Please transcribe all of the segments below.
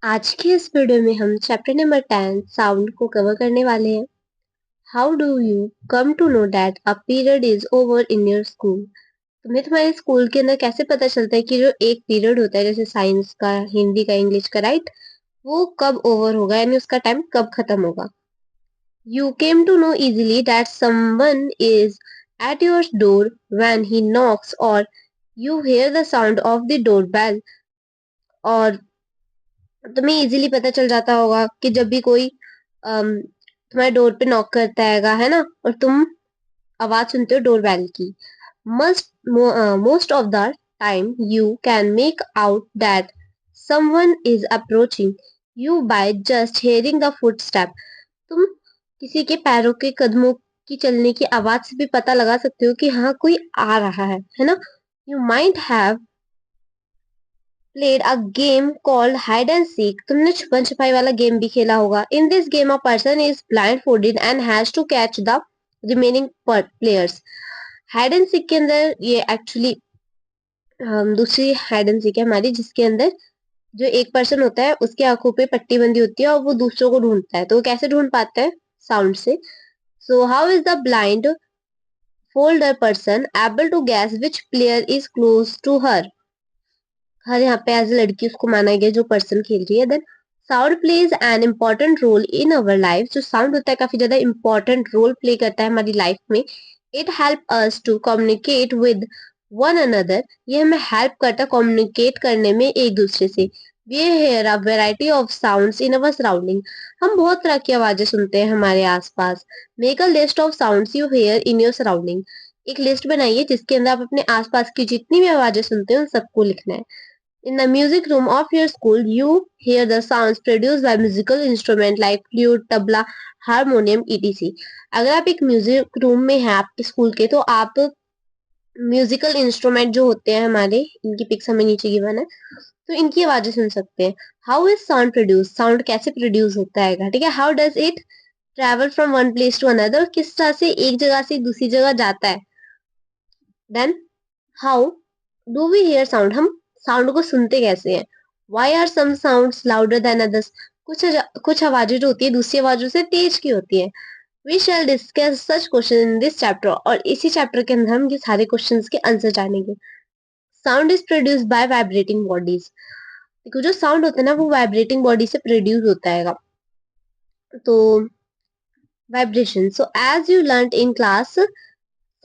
आज के इस वीडियो में हम चैप्टर नंबर 10 साउंड को कवर करने वाले हैं। How do you come to know that a period is over in your school? तुम्हें तुम्हारे स्कूल के अंदर कैसे पता चलता है कि जो एक पीरियड होता है जैसे साइंस का, हिंदी का, इंग्लिश का, राइट, वो कब ओवर होगा, यानी उसका टाइम कब खत्म होगा? You came to know easily that someone is at your door when he knocks, और you hear the sound of the door bell. और तुम्हें इजीली पता चल जाता होगा कि जब भी कोई तुम्हारे डोर पे नॉक करता है ना, और तुम आवाज सुनते हो डोर बेल की। Must most of the time you can make out that someone is approaching you by just hearing the footstep. तुम किसी के पैरों के कदमों की चलने की आवाज से भी पता लगा सकते हो कि हाँ, कोई आ रहा है ना। You might have played a game called hide and seek. तुमने छुपन छुपाई वाला गेम भी खेला होगा. In this game, a person is blindfolded and has to catch the remaining players. Hide and seek के अंदर ये एक्चुअली दूसरी हाइड एंड सीक है हमारी, जिसके अंदर जो एक पर्सन होता है उसकी आंखों पे पट्टी बंधी होती है और वो दूसरों को ढूंढता है। तो वो कैसे ढूंढ पाता है? साउंड से। So how is the blind folded person able to guess which player is close to her? Her यहाँ पे एज ए लड़की उसको माना गया जो पर्सन खेल रही है। Then sound plays an important role in our life. जो साउंड होता है काफी ज्यादा इंपॉर्टेंट रोल प्ले करता है हमारी लाइफ में। It help us to communicate with one another. ये हमें हेल्प करता है कम्युनिकेट करने में एक दूसरे से। We hear a variety of sounds in our surrounding. हम बहुत तरह की आवाजें सुनते हैं हमारे आसपास। Make a list of sounds you hear in your surrounding. एक लिस्ट बनाइए जिसके अंदर आप अपने आसपास की जितनी भी आवाजें सुनते हैं उन सबको लिखना है। In the music room of your school, you hear the sounds produced by musical instruments like flute, tabla, harmonium etc. अगर आप एक म्यूजिक रूम में हैं आपके स्कूल के, तो आप म्यूजिकल इंस्ट्रूमेंट जो होते हैं हमारे, इनकी पिक्स हमें नीचे गिवन है, तो इनकी आवाजें सुन सकते हैं। How is sound produce? Sound कैसे प्रोड्यूस होता है, ठीक है। How does it travel from one place to another? किस तरह से एक जगह से दूसरी जगह जाता है। Then how do we hear sound? हम साउंड को सुनते कैसे हैं? Why are some sounds louder than others? कुछ आवाजें जो होती है दूसरी आवाजों से तेज की होती है। We shall discuss such question in this chapter. और इसी चैप्टर के अंदर हम ये सारे क्वेश्चंस के आंसर जानेंगे। Sound is produced by vibrating bodies. देखो, जो साउंड होता है ना, वो वाइब्रेटिंग बॉडी से प्रोड्यूस होता है। तो vibration, so as you learn in class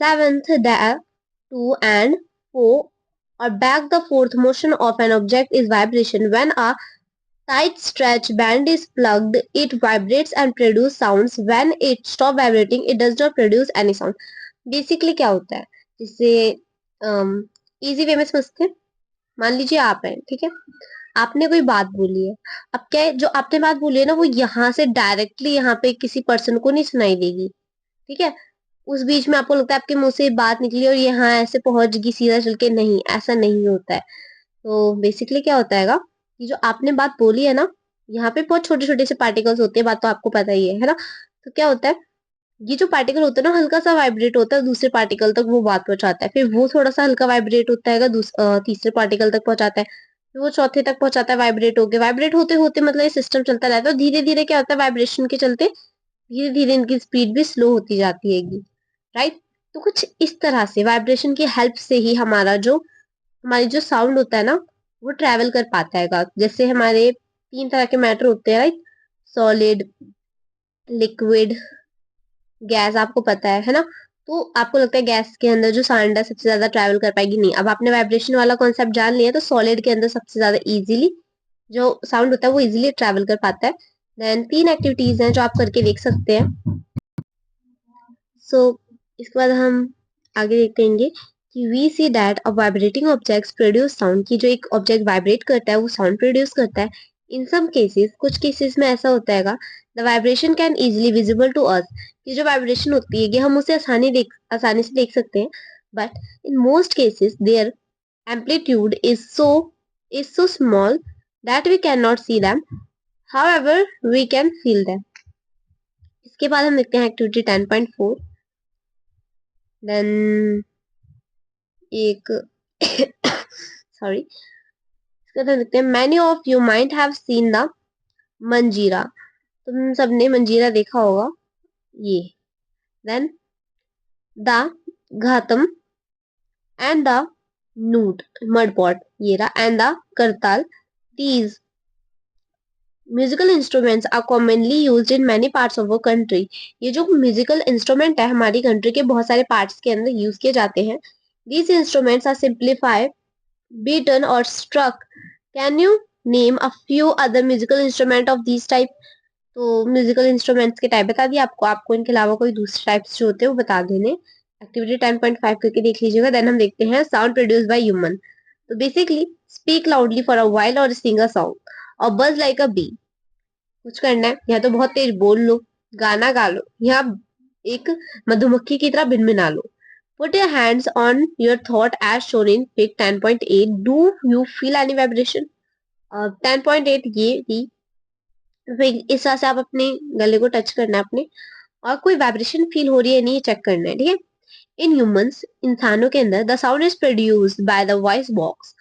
7th, the 2 and 4 or back, the fourth motion of an object is vibration. When a tight stretch band is plugged, it vibrates and produces sounds. When it stops vibrating, it does not produce any sound. Basically क्या होता है, जिससे easy way में समझते हैं। मान लीजिए आप हैं, ठीक है, आपने कोई बात बोली है। अब क्या है, जो आपने बात बोली है ना, वो यहाँ से डायरेक्टली यहाँ पे किसी पर्सन को नहीं सुनाई देगी, ठीक है। उस बीच में आपको लगता है आपके मुंह से बात निकली और ये हाँ ऐसे पहुंच गई सीधा चल के, नहीं, ऐसा नहीं होता है। तो बेसिकली क्या होता है कि जो आपने बात बोली है ना, यहाँ पे बहुत छोटे छोटे से पार्टिकल्स होते हैं, बात तो आपको पता ही है ना। तो क्या होता है, ये जो पार्टिकल होता है ना, हल्का सा वाइब्रेट होता है, दूसरे पार्टिकल तक वो बात पहुंचाता है। फिर वो थोड़ा सा हल्का वाइब्रेट होता है, तीसरे पार्टिकल तक पहुंचाता है। फिर वो चौथे तक पहुंचाता है, वाइब्रेट होते होते मतलब ये सिस्टम चलता रहता है। धीरे धीरे क्या होता है, वाइब्रेशन के चलते धीरे धीरे इनकी स्पीड भी स्लो होती जाती है, राइट। तो कुछ इस तरह से वाइब्रेशन की हेल्प से ही हमारी जो साउंड होता है ना, वो ट्रेवल कर पाता है। जैसे हमारे तीन तरह के मैटर होते हैं, राइट, सॉलिड, लिक्विड, गैस, आपको पता है ना। तो आपको लगता है गैस के अंदर जो साउंड है सबसे ज्यादा ट्रेवल कर पाएगी? नहीं। अब आपने वाइब्रेशन वाला कॉन्सेप्ट जान लिया, तो सॉलिड के अंदर सबसे ज्यादा इजीली जो साउंड होता है वो इजीली ट्रेवल कर पाता है। देन तीन एक्टिविटीज हैं जो आप करके देख सकते हैं। सो इसके बाद हम आगे देखेंगे कि we see that a vibrating objects produce sound, की जो एक ऑब्जेक्ट वाइब्रेट करता है वो साउंड प्रोड्यूस करता है। इन सम केसेस, कुछ केसेस में ऐसा होता है the vibration can easily visible to us, कि जो वाइब्रेशन होती है कि हम उसे आसानी से देख सकते हैं। But in most cases their amplitude is so small that we can not see them, however we can feel them. इसके बाद हम देखते हैं एक्टिविटी 10.4। देन एक सॉरी, इसका तो देखते हैं, many of you might have seen the manjira, तुम सबने मंजीरा देखा होगा ये। Then the ghatam and the noot mud pot ये रहा, and the kartal, these musical instruments are commonly used in many parts of a country. ये जो म्यूजिकल इंस्ट्रूमेंट है हमारी कंट्री के बहुत सारे पार्ट्स के अंदर यूज किए जाते हैं। These instruments are simplified, beaten or struck. Can you name a few other musical instrument of these type? तो म्यूजिकल इंस्ट्रूमेंट्स के टाइप बता दिए आपको, आपको इनके अलावा कोई दूसरे टाइप्स जो होते हैं वो बता देने। एक्टिविटी 10.5 करके देख लीजिएगा। देन हम देखते हैं साउंड प्रोड्यूस बाय ह्यूमन। तो basically speak loudly for a while और सिंग अ सॉन्ग और बज लाइक अ बी। कुछ करना है या तो बहुत तेज बोल लो, गाना गा लो, या एक मधुमक्खी की तरह भिनभिना लो। Put your hands on your thought as shown in Pic 10.8. Do you feel any vibration? 10.8 ये थी, फिर इस तरह से आप अपने गले को टच करना है अपने, और कोई वाइब्रेशन फील हो रही है नहीं चेक करना है, ठीक है। इन ह्यूमंस इंसानों के अंदर the sound is produced by the voice box.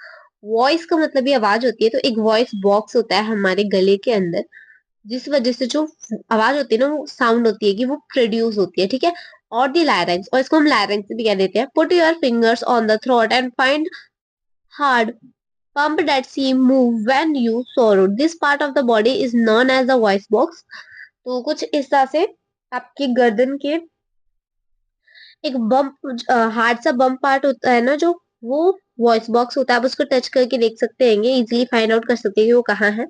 Voice का मतलब ये आवाज होती है, तो एक वॉइस बॉक्स होता है हमारे गले के अंदर, जिस वजह से जो आवाज होती है ना वो साउंड होती है कि वो प्रोड्यूस होती है, ठीक है। और दी लायरेंक्स, और इसको हम लायरेंक्स भी कह देते हैं। Put your fingers on the throat and find hard pump that seem move when you sorrow. This part of the body is known as the voice box. तो कुछ इस तरह से आपकी गर्दन के एक बम्प, हार्ड सा बम्प पार्ट होता है ना जो, वो वॉइस बॉक्स होता है। आप उसको टच करके देख सकते हैं, इजीली फाइंड आउट कर सकते हैं कि वो कहाँ है।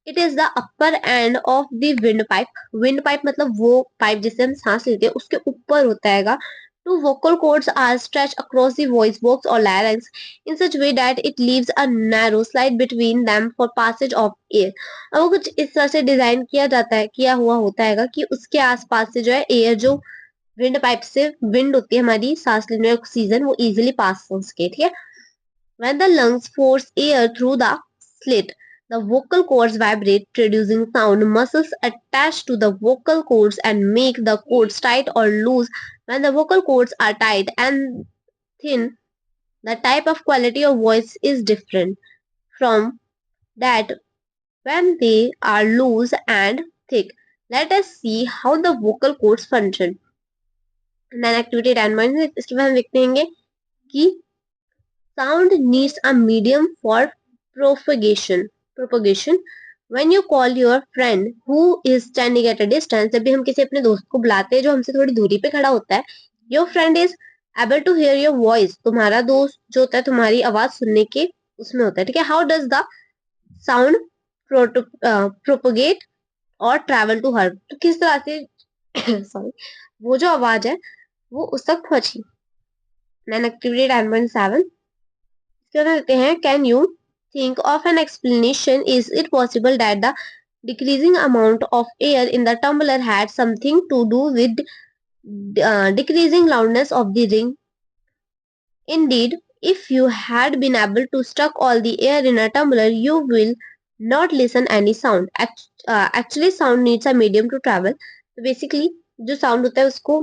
It is the upper end of the wind pipe. Wind pipe मतलब वो पाइप जिससे हम सांस लेते हैं, उसके ऊपर होता है। Two vocal cords are stretched across the voice box or larynx in such way that it leaves a narrow slide between them for passage of air. अब वो कुछ इस तरह से डिजाइन किया जाता है, किया हुआ होता है कि उसके आसपास से जो है एयर, जो विंड पाइप से विंड होती है हमारी सांस लेने में ऑक्सीजन, वो इजीली पास हो सके, ठीक है। When the lungs force air through the slit, the vocal cords vibrate, producing sound. Muscles attach to the vocal cords and make the cords tight or loose. When the vocal cords are tight and thin, the type of quality of voice is different from that when they are loose and thick. Let us see how the vocal cords function. Then activity 10 इसके बाद हम देखते हैं कि sound needs a medium for propagation. Propagation. When you call your friend who is standing at a distance, जब भी हम किसी अपने दोस्त को बुलाते हैं जो हमसे थोड़ी दूरी पे खड़ा होता है, your friend is able to hear your voice. तुम्हारा दोस्त जो होता है तुम्हारी आवाज सुनने के उसमें होता है, ठीक है। How does the sound propagate or travel to her? तो किस तरह से सॉरी वो जो आवाज है वो उस तक पहुंची। Then activity 10.7 कहते हैं, can you think of an explanation? Is it possible that the decreasing amount of air in the tumbler had something to do with decreasing loudness of the ring? Indeed, if you had been able to stuck all the air in a tumbler, you will not listen any sound. Actually, sound needs a medium to travel. So basically, जो sound होता है उसको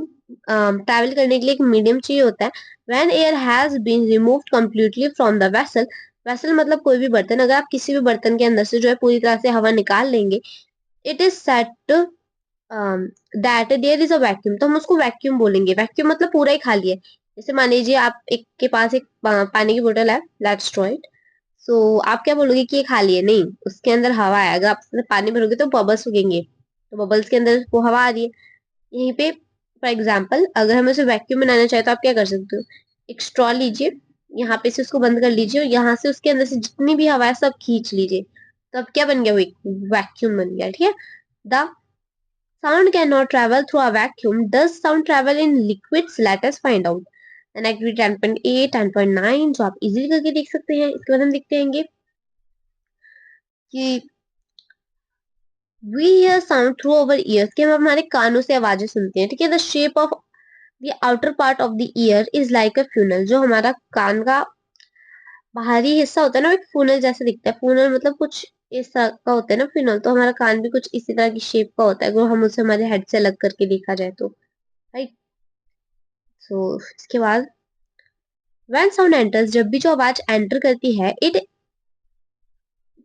travel करने के लिए एक medium चाहिए होता है. When air has been removed completely from the vessel, vessel मतलब कोई भी बर्तन, अगर आप किसी भी बर्तन के अंदर से जो है पूरी तरह से हवा निकाल लेंगे, it is said that there is a vacuum. तो हम उसको वैक्यूम बोलेंगे। वैक्यूम मतलब पूरा ही खाली है। जैसे मान लीजिए आप एक के पास एक पानी की बोतल है, लेट्स ट्राई इट। सो आप क्या बोलोगे कि ये खाली है? नहीं, उसके अंदर हवा है। अगर आप उसमें पानी भरोगे तो बबल्स उगेंगे, तो बबल्स के अंदर वो हवा आ रही है। यहीं पे फॉर एग्जाम्पल अगर हम उसे वैक्यूम बनाना चाहे तो आप क्या कर सकते हो, एक स्ट्रॉ लीजिए, यहाँ पे से उसको बंद कर लीजिए और यहाँ से उसके अंदर से जितनी भी हवा है सब खींच लीजिए, तो अब क्या बन गया, वो एक वैक्यूम बन गया, ठीक है। The sound cannot travel through a vacuum. Does sound travel in liquids? Let us find out. Then activity 10.8, 10.9 जो आप इजीली करके देख सकते हैं। इसके बाद हम देखते हैं कि we hear sound through our ears, कि हम हमारे कानों से आवाजें सुनते हैं, ठीक है। The shape of the outer part of the ear is like a funnel. जो हमारा कान का बाहरी हिस्सा होता है ना, एक फुनल जैसा दिखता है। फुनल मतलब कुछ इस तरह का होता है ना फिनल, तो हमारा कान भी कुछ इसी तरह की शेप का होता है अगर हम उसे हमारे हेड से अलग करके देखा जाए तो, राइट। सो इसके बाद व्हेन साउंड एंटर्स, जब भी जो आवाज एंटर करती है, it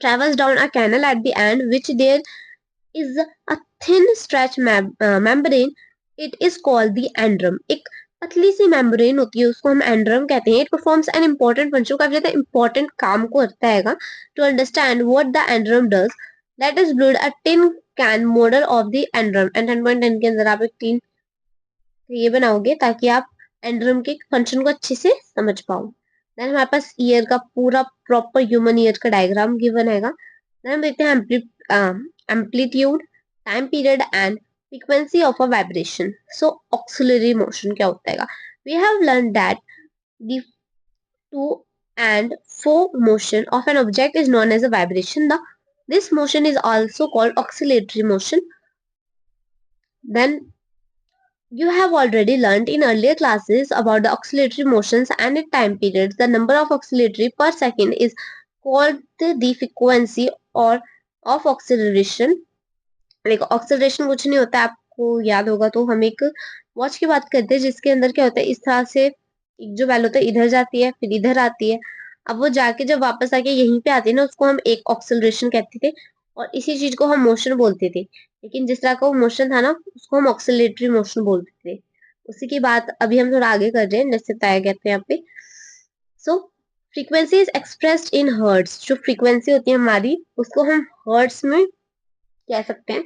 travels down a canal at the end which there is a thin stretch membrane. It is called the andrum. एक पतली सी membrane होती है उसको हम andrum कहते हैं. It performs an important function, काफी ज्यादा important काम को करता है. To understand what the andrum does, let us build a tin can model of the andrum. And 10.10 के अंदर आप एक tin ये बनाओगे ताकि आप एंड्रम के फंक्शन को अच्छे से समझ पाओ. देन हमारे पास ईयर का पूरा प्रॉपर ह्यूमन ईयर का डायग्राम गिवन हैगा. देन हम देखते हैं amplitude, time period and frequency of a vibration. So ऑक्सिलरी मोशन क्या होता है? We have learn that the to and fro motion of an object is known as a vibration. This motion is also called oscillatory motion. Then you have already learnt in earlier classes about the oscillatory motions and its time periods. The number of oscillatory per second is called the frequency or of acceleration. like acceleration कुछ नहीं होता है, आपको याद होगा तो हम एक वॉच की बात करते हैं जिसके अंदर क्या होता है, इस तरह से एक जो वैल्यू होता है इधर जाती है फिर इधर आती है. अब वो जाके जब वापस आके यहीं पे आती है ना उसको हम एक ऑक्सीलरेशन कहते थे और इसी चीज को हम मोशन बोलते थे. लेकिन जिस तरह का वो मोशन था ना उसको हम ऑक्सीलेटरी मोशन बोलते थे. उसी की बात अभी हम थोड़ा आगे कर रहे हैं जैसे बताया गया था यहाँ पे. So frequency is expressed in hertz. जो फ्रीक्वेंसी होती है हमारी उसको हम हर्ट्स में कह सकते हैं.